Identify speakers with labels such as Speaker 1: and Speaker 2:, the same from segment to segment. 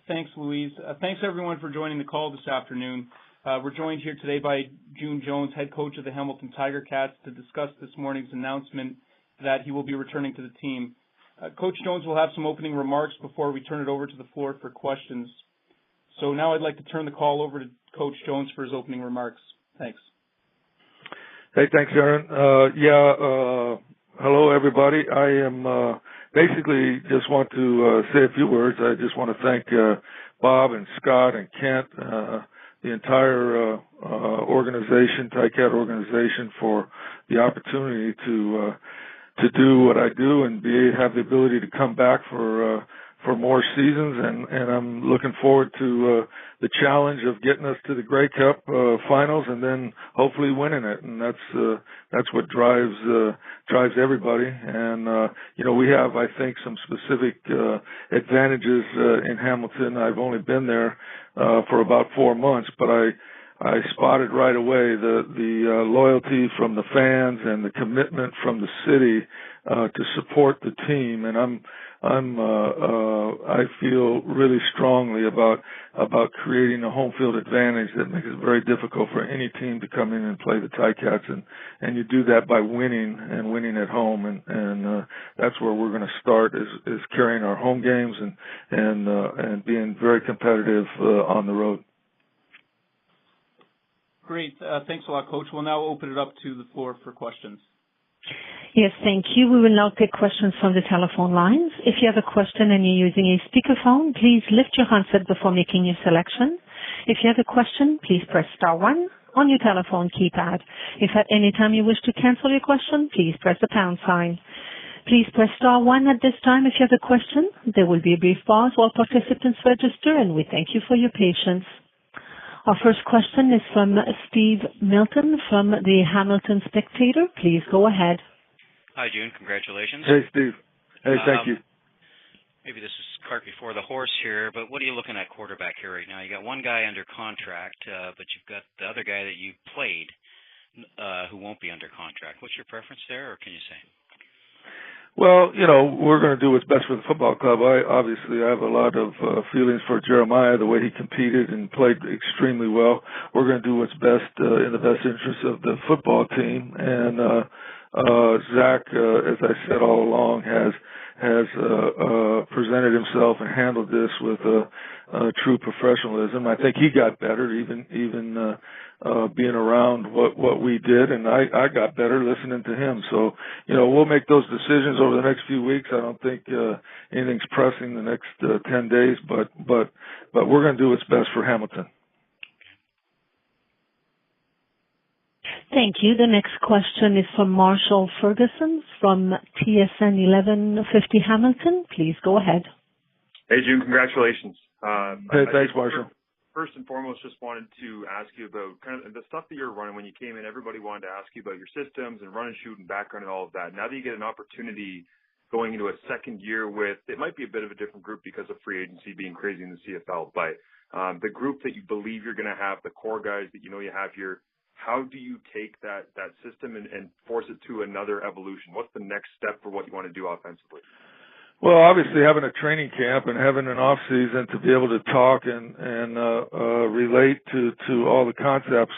Speaker 1: Thanks, Louise. Thanks, everyone, for joining the call this afternoon. We're joined here today by June Jones, head coach of the Hamilton Tiger Cats, to discuss this morning's announcement that he will be returning to the team. Coach Jones will have some opening remarks before we turn it over to the floor for questions. So now I'd like to turn the call over to Coach Jones for his opening remarks. Thanks.
Speaker 2: Hey, thanks, Aaron. Hello, everybody. I am basically just want to say a few words. I just want to thank Bob and Scott and Kent, the entire organization, Ticat organization, for the opportunity to do what I do and have the ability to come back for more seasons, and I'm looking forward to the challenge of getting us to the Grey Cup finals and then hopefully winning it. And that's what drives everybody. And we have, I think, some specific advantages in Hamilton. I've only been there for about 4 months, but I spotted right away the loyalty from the fans and the commitment from the city to support the team, and I feel really strongly about creating a home field advantage that makes it very difficult for any team to come in and play the Ticats, and you do that by winning and winning at home, and that's where we're going to start is carrying our home games and being very competitive on the road.
Speaker 1: Great. Thanks a lot, Coach. We'll now open it up to the floor for questions.
Speaker 3: Yes, thank you. We will now take questions from the telephone lines. If you have a question and you're using a speakerphone, please lift your handset before making your selection. If you have a question, please press star 1 on your telephone keypad. If at any time you wish to cancel your question, please press the pound sign. Please press star 1 at this time if you have a question. There will be a brief pause while participants register, and we thank you for your patience. Our first question is from Steve Milton from the Hamilton Spectator. Please go ahead.
Speaker 4: Hi, June. Congratulations.
Speaker 2: Hey, Steve. Hey, thank you.
Speaker 4: Maybe this is cart before the horse here, but what are you looking at quarterback here right now? You got one guy under contract, but you've got the other guy that you played who won't be under contract. What's your preference there, or can you say?
Speaker 2: Well, we're going to do what's best for the football club. I have a lot of feelings for Jeremiah, the way he competed and played extremely well. We're going to do what's best in the best interest of the football team. And Zach, as I said all along, has presented himself and handled this with true professionalism. I think he got better, even being around what we did, and I got better listening to him. So, we'll make those decisions over the next few weeks. I don't think anything's pressing the next 10 days, but we're going to do what's best for Hamilton.
Speaker 3: Thank you. The next question is from Marshall Ferguson from TSN 1150 Hamilton. Please go ahead.
Speaker 5: Hey, June. Congratulations.
Speaker 2: Hey, thanks, Marshall.
Speaker 5: First and foremost, just wanted to ask you about kind of the stuff that you're running. When you came in, everybody wanted to ask you about your systems and run and shoot and background and all of that. Now that you get an opportunity going into a second year with, it might be a bit of a different group because of free agency being crazy in the CFL, but the group that you believe you're going to have, the core guys that you have here, how do you take that system and force it to another evolution? What's the next step for what you want to do offensively?
Speaker 2: Well, obviously having a training camp and having an off season to be able to talk and relate to all the concepts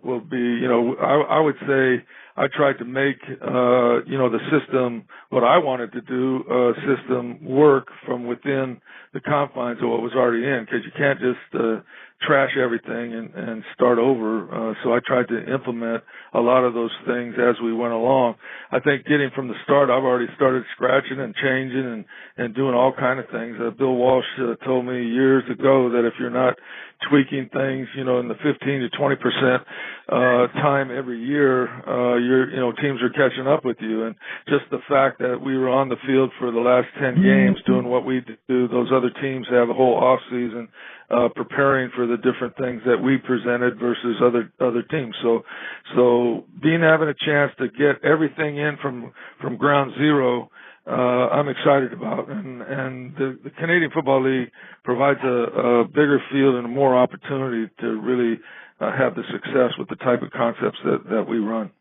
Speaker 2: will be, I would say I tried to make, the system, what I wanted to do, system work from within the confines of what was already in, because you can't just trash everything and start over. So I tried to implement a lot of those things as we went along. I think getting from the start, I've already started scratching and changing and doing all kind of things. Bill Walsh told me years ago that if you're not tweaking things, in the 15 to 20% time every year, teams are catching up with you. And just the fact that we were on the field for the last 10 games doing what we do, those other teams have a whole off season preparing for the different things that we presented versus other teams. So having a chance to get everything in from ground zero, I'm excited about, and the Canadian Football League provides a bigger field and more opportunity to really have the success with the type of concepts that we run.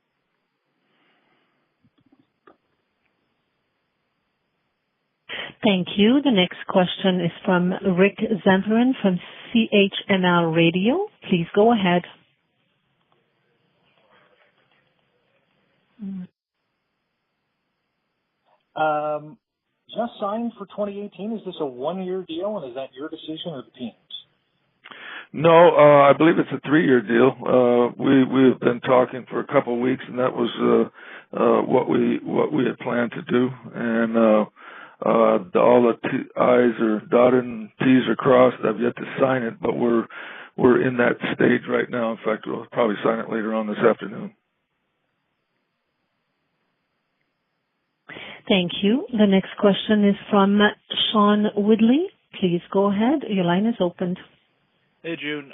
Speaker 3: Thank you. The next question is from Rick Zamperin from CHML Radio. Please go ahead.
Speaker 6: Just signed for 2018. Is this a one-year deal, and is that your decision or the team's?
Speaker 2: No, I believe it's a 3-year deal. We've been talking for a couple of weeks, and that was what we had planned to do. And all the I's are dotted and T's are crossed. I've yet to sign it, but we're in that stage right now. In fact, we'll probably sign it later on this afternoon.
Speaker 3: Thank you. The next question is from Sean Woodley. Please go ahead. Your line is open.
Speaker 7: Hey, June.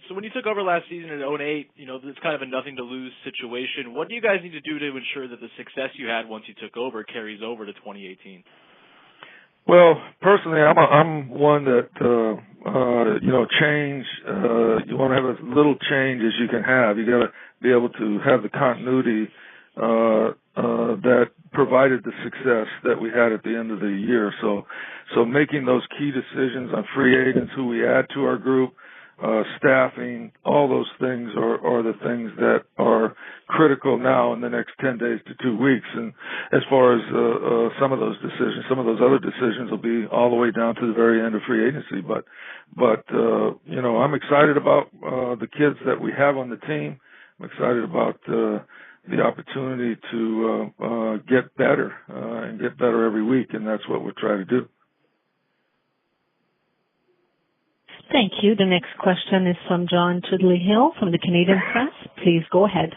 Speaker 7: So when you took over last season in 2008, it's kind of a nothing-to-lose situation. What do you guys need to do to ensure that the success you had once you took over carries over to 2018?
Speaker 2: Well, personally, I'm one that change. You want to have as little change as you can have. You got to be able to have the continuity that provided the success that we had at the end of the year. So making those key decisions on free agents, who we add to our group, staffing, all those things are the things that are critical now in the next 10 days to 2 weeks. And as far as some of those decisions, some of those other decisions will be all the way down to the very end of free agency. But I'm excited about the kids that we have on the team. I'm excited about the opportunity to get better and get better every week, and that's what we're trying to do.
Speaker 3: Thank you. The next question is from John Chudley-Hill from the Canadian Press. Please go ahead.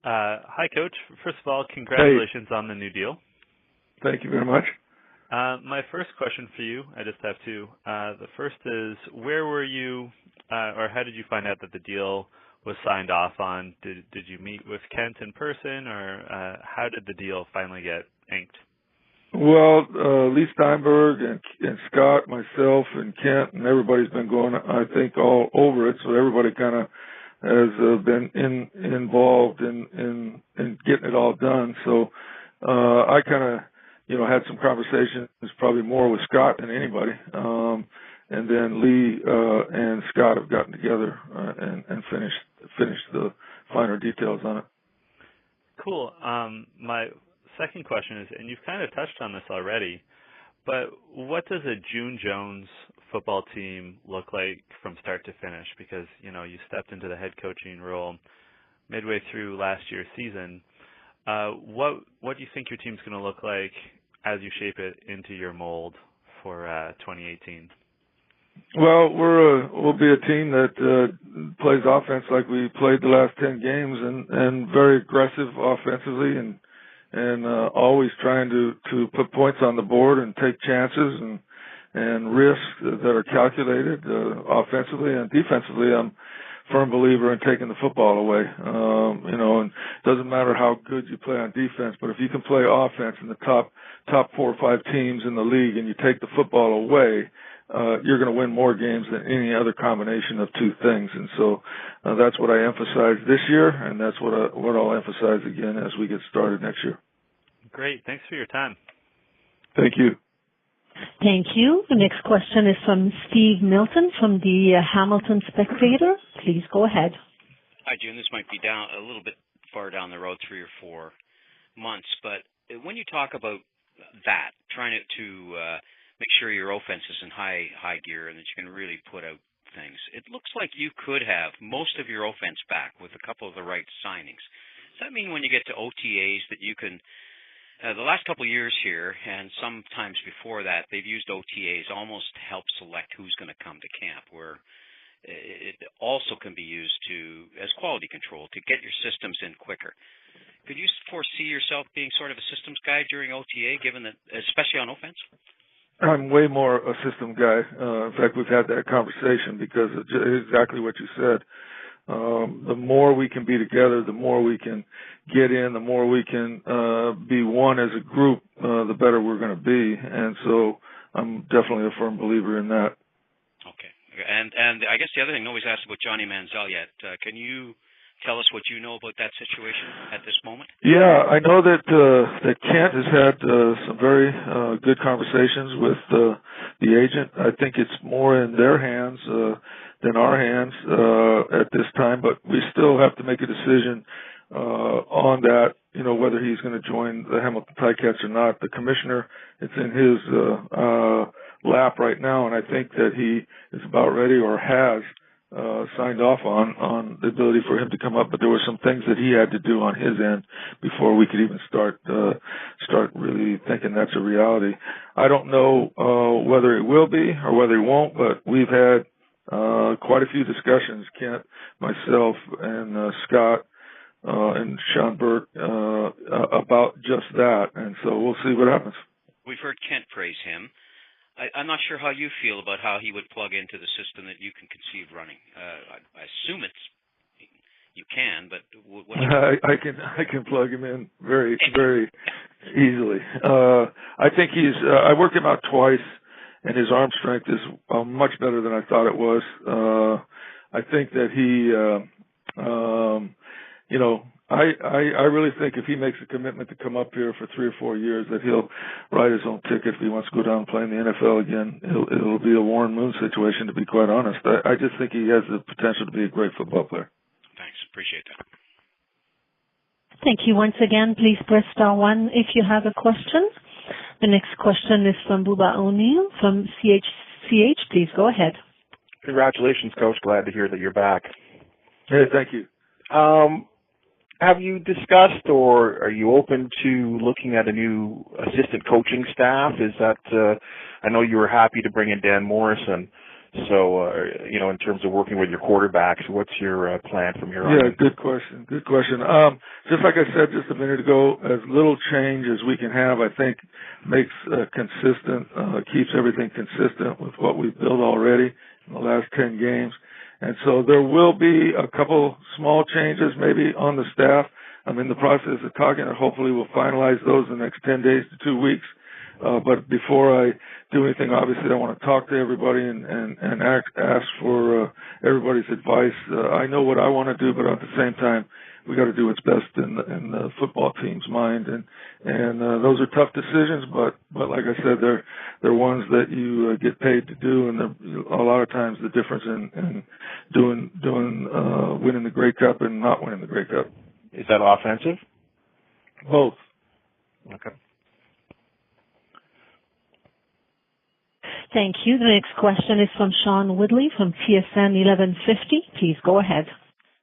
Speaker 8: Hi, Coach. First of all, congratulations on the new deal.
Speaker 2: Thank you very much.
Speaker 8: My first question for you, I just have two. The first is, where were you, or how did you find out that the deal was signed off on? Did you meet with Kent in person, or how did the deal finally get inked?
Speaker 2: Well, Lee Steinberg and Scott, myself, and Kent, and everybody's been going, I think, all over it. So everybody kind of has been involved in getting it all done. So I kind of, had some conversations, probably more with Scott than anybody. And then Lee and Scott have gotten together and finished the finer details on it.
Speaker 8: Cool. My second question is, and you've kind of touched on this already, but what does a June Jones football team look like from start to finish? Because, you stepped into the head coaching role midway through last year's season. What do you think your team's going to look like as you shape it into your mold for 2018?
Speaker 2: Well, we'll be a team that plays offense like we played the last 10 games, and very aggressive offensively, and always trying to put points on the board and take chances and risks that are calculated offensively and defensively. I'm a firm believer in taking the football away. And it doesn't matter how good you play on defense, but if you can play offense in the top 4 or 5 teams in the league and you take the football away, you're going to win more games than any other combination of two things. And so that's what I emphasize this year, and that's what I'll emphasize again as we get started next year.
Speaker 8: Great. Thanks for your time.
Speaker 2: Thank you.
Speaker 3: Thank you. The next question is from Steve Milton from the Hamilton Spectator. Please go ahead.
Speaker 4: Hi, June. This might be down a little bit far down the road, 3 or 4 months, but when you talk about that, trying to make sure your offense is in high gear and that you can really put out things, it looks like you could have most of your offense back with a couple of the right signings. Does that mean when you get to OTAs that you can the last couple of years here, and sometimes before that, they've used OTAs almost to help select who's going to come to camp, where it also can be used as quality control to get your systems in quicker. Could you foresee yourself being sort of a systems guy during OTA, given that, especially on offense?
Speaker 2: I'm way more a system guy. In fact, we've had that conversation because it's exactly what you said. The more we can be together, the more we can get in, the more we can be one as a group, the better we're going to be. And so I'm definitely a firm believer in that.
Speaker 4: Okay. And I guess the other thing, nobody's asked about Johnny Manziel yet. Can you tell us what you know about that situation at this moment?
Speaker 2: Yeah, I know that that Kent has had some very good conversations with the agent. I think it's more in their hands than our hands at this time, but we still have to make a decision on that, you know, whether he's going to join the Hamilton Ticats or not. The commissioner, it's in his lap right now, and I think that he is about ready or has signed off on the ability for him to come up, but there were some things that he had to do on his end before we could even start really thinking that's a reality. I don't know whether it will be or whether it won't, but we've had quite a few discussions, Kent, myself, and Scott and Sean Burke about just that, and so we'll see what happens.
Speaker 4: We've heard Kent praise him. I'm not sure how you feel about how he would plug into the system that you can conceive running. I assume you can, but what
Speaker 2: I can plug him in very easily. I think I worked him out twice, and his arm strength is much better than I thought it was. I think that he, you know, I really think if he makes a commitment to come up here for 3 or 4 years, that he'll write his own ticket if he wants to go down and play in the NFL again. It'll be a Warren Moon situation, to be quite honest. I just think he has the potential to be a great football player.
Speaker 4: Thanks. Appreciate that.
Speaker 3: Thank you once again. Please press star 1 if you have a question. The next question is from Buba O'Neill from CHCH. Please go ahead.
Speaker 9: Congratulations, Coach. Glad to hear that you're back.
Speaker 2: Hey, thank you.
Speaker 9: Have you discussed, or are you open to looking at a new assistant coaching staff? Is that, I know you were happy to bring in Dan Morrison, so, you know, in terms of working with your quarterbacks, what's your plan from here on?
Speaker 2: Yeah, good question. Just like I said just a minute ago, as little change as we can have, I think makes consistent, keeps everything consistent with what we've built already in the last 10 games. And so there will be a couple small changes maybe on the staff. I'm in the process of talking, and hopefully we'll finalize those in the next 10 days to 2 weeks. But before I do anything, obviously I want to talk to everybody and ask for everybody's advice. I know what I want to do, but at the same time, we got to do what's best in the football team's mind, and those are tough decisions. But like I said, they're ones that you get paid to do, and a lot of times the difference in doing winning the Grey Cup and not winning the Grey Cup.
Speaker 9: Is that offensive?
Speaker 2: Both.
Speaker 9: Okay.
Speaker 3: Thank you. The next question is from Sean Woodley from TSN 1150. Please go ahead.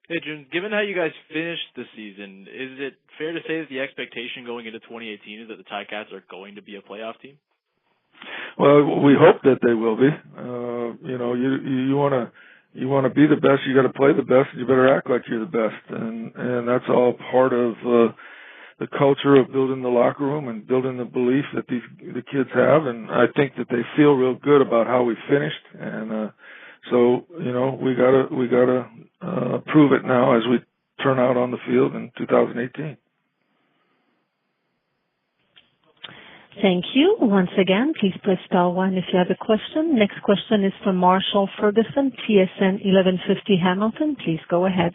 Speaker 7: Hey, June, given how you guys finished the season, is it fair to say that the expectation going into 2018 is that the Ticats are going to be a playoff team?
Speaker 2: Well, we hope that they will be. You know, you want to be the best, you got to play the best, and you better act like you're the best, and that's all part of the culture of building the locker room and building the belief that the kids have, and I think that they feel real good about how we finished, and so you know we gotta prove it now as we turn out on the field in 2018.
Speaker 3: Thank you. Once again, please press star 1 if you have a question. Next question is from Marshall Ferguson, TSN 1150 Hamilton. Please go ahead.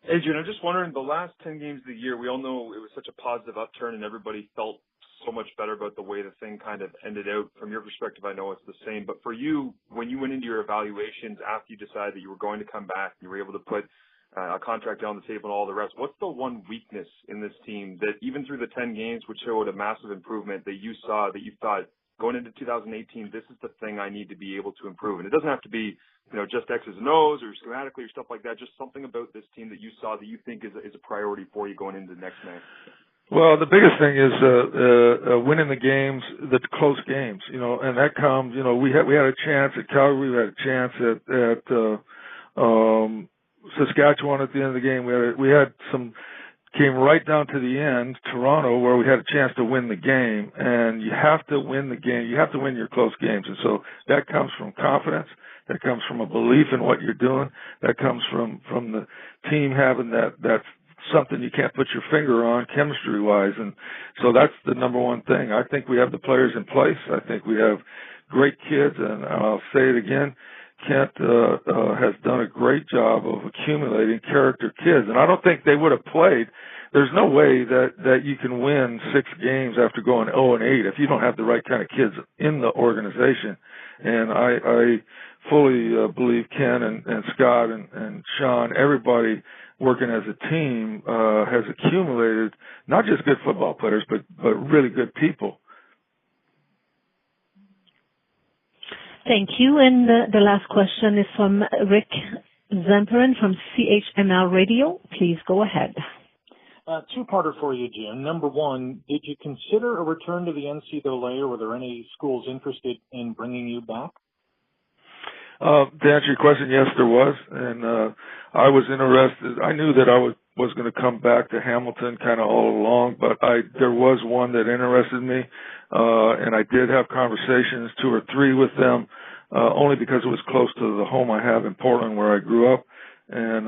Speaker 5: Hey, June, I'm just wondering, the last 10 games of the year, we all know it was such a positive upturn and everybody felt so much better about the way the thing kind of ended out. From your perspective, I know it's the same. But for you, when you went into your evaluations after you decided that you were going to come back and you were able to put a contract down the table and all the rest, what's the one weakness in this team that even through the 10 games, which showed a massive improvement, that you saw, that you thought, going into 2018, this is the thing I need to be able to improve? And it doesn't have to be, you know, just X's and O's or schematically or stuff like that, just something about this team that you saw that you think is a priority for you going into the next match.
Speaker 2: Well, the biggest thing is winning the games, the close games, you know, and that comes, you know, we had a chance at Calgary, we had a chance at Saskatchewan at the end of the game. We had some came right down to the end, Toronto, where we had a chance to win the game, and you have to win the game. You have to win your close games, and so that comes from confidence. That comes from a belief in what you're doing. That comes from the team having that something you can't put your finger on chemistry-wise, and so that's the number one thing. I think we have the players in place. I think we have great kids, and I'll say it again, Kent has done a great job of accumulating character kids, and I don't think they would have played. There's no way that you can win 6 games after going 0-8 if you don't have the right kind of kids in the organization. And I fully believe Ken and Scott and Sean, everybody working as a team has accumulated not just good football players, but really good people.
Speaker 3: Thank you. And the last question is from Rick Zamperin from CHML Radio. Please go ahead.
Speaker 6: Two-parter for you, Jim. Number one, did you consider a return to the NCAA, or were there any schools interested in bringing you back?
Speaker 2: To answer your question, yes, there was. And I was interested. I knew that I was going to come back to Hamilton kind of all along, but there was one that interested me. And I did have conversations, 2 or 3 with them, only because it was close to the home I have in Portland where I grew up. And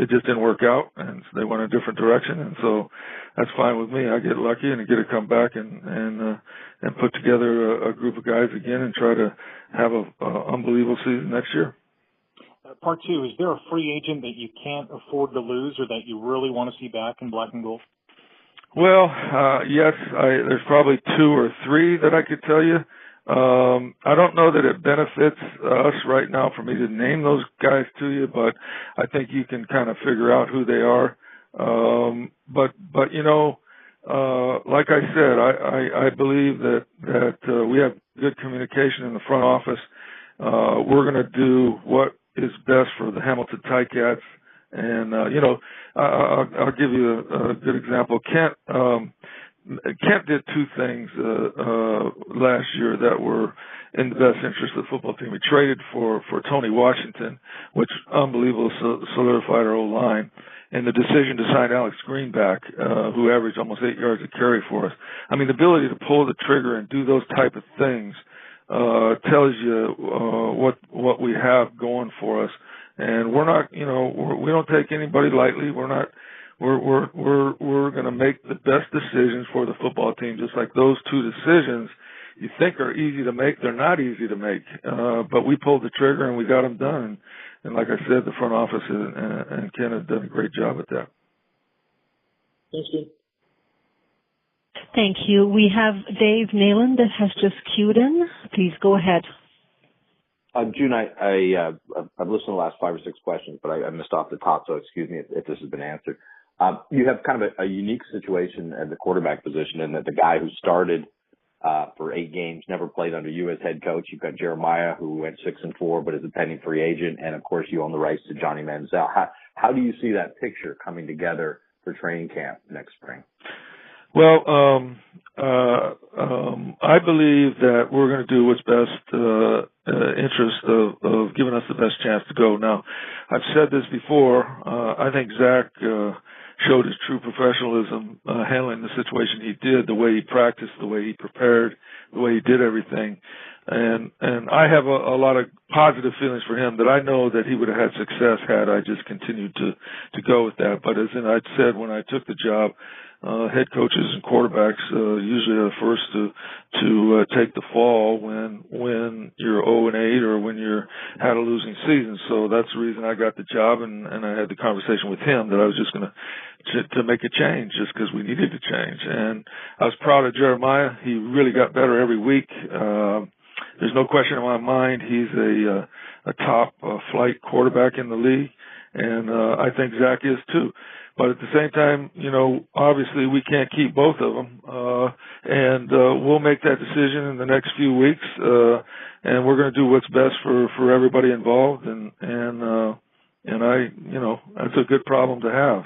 Speaker 2: it just didn't work out, and they went a different direction, and so that's fine with me. I get lucky and I get to come back and put together a group of guys again and try to have a unbelievable season next year.
Speaker 6: Part 2, is there a free agent that you can't afford to lose, or that you really want to see back in black and gold?
Speaker 2: Well, yes, there's probably 2 or 3 that I could tell you. I don't know that it benefits us right now for me to name those guys to you, but I think you can kind of figure out who they are. But you know, like I said, I believe that we have good communication in the front office. We're going to do what is best for the Hamilton Ticats. And, you know, I'll give you a good example. Kent did 2 things last year that were in the best interest of the football team. He traded for Tony Washington, which unbelievably solidified our O-line, and the decision to sign Alex Greenback, who averaged almost 8 yards a carry for us. I mean, the ability to pull the trigger and do those type of things tells you what we have going for us. And we're not, you know, we don't take anybody lightly. We're going to make the best decisions for the football team. Just like those 2 decisions you think are easy to make, they're not easy to make. But we pulled the trigger and we got them done. And like I said, the front office and Ken have done a great job at that.
Speaker 6: Thanks, Jim.
Speaker 3: Thank you. We have Dave Nayland that has just queued in. Please go ahead.
Speaker 10: June, I've listened to the last 5 or 6 questions, but I missed off the top, so excuse me if this has been answered. You have kind of a unique situation at the quarterback position in that the guy who started for 8 games never played under you as head coach. You've got Jeremiah, who went 6-4, but is a pending free agent, and of course you own the rights to Johnny Manziel. How do you see that picture coming together for training camp next spring?
Speaker 2: Well, I believe that we're going to do what's best interest of giving us the best chance to go. Now, I've said this before. I think Zach showed his true professionalism handling the situation he did, the way he practiced, the way he prepared, the way he did everything. And I have a lot of positive feelings for him that I know that he would have had success had I just continued to go with that. But as I said when I took the job, head coaches and quarterbacks usually are the first to take the fall when you're 0-8 or when you're had a losing season. So that's the reason I got the job, and I had the conversation with him that I was just going to make a change just because we needed to change. And I was proud of Jeremiah. He really got better every week. There's no question in my mind he's a top flight quarterback in the league, and I think Zach is too. But at the same time, you know, obviously we can't keep both of them, and we'll make that decision in the next few weeks, and we're going to do what's best for everybody involved, and I, you know, that's a good problem to have.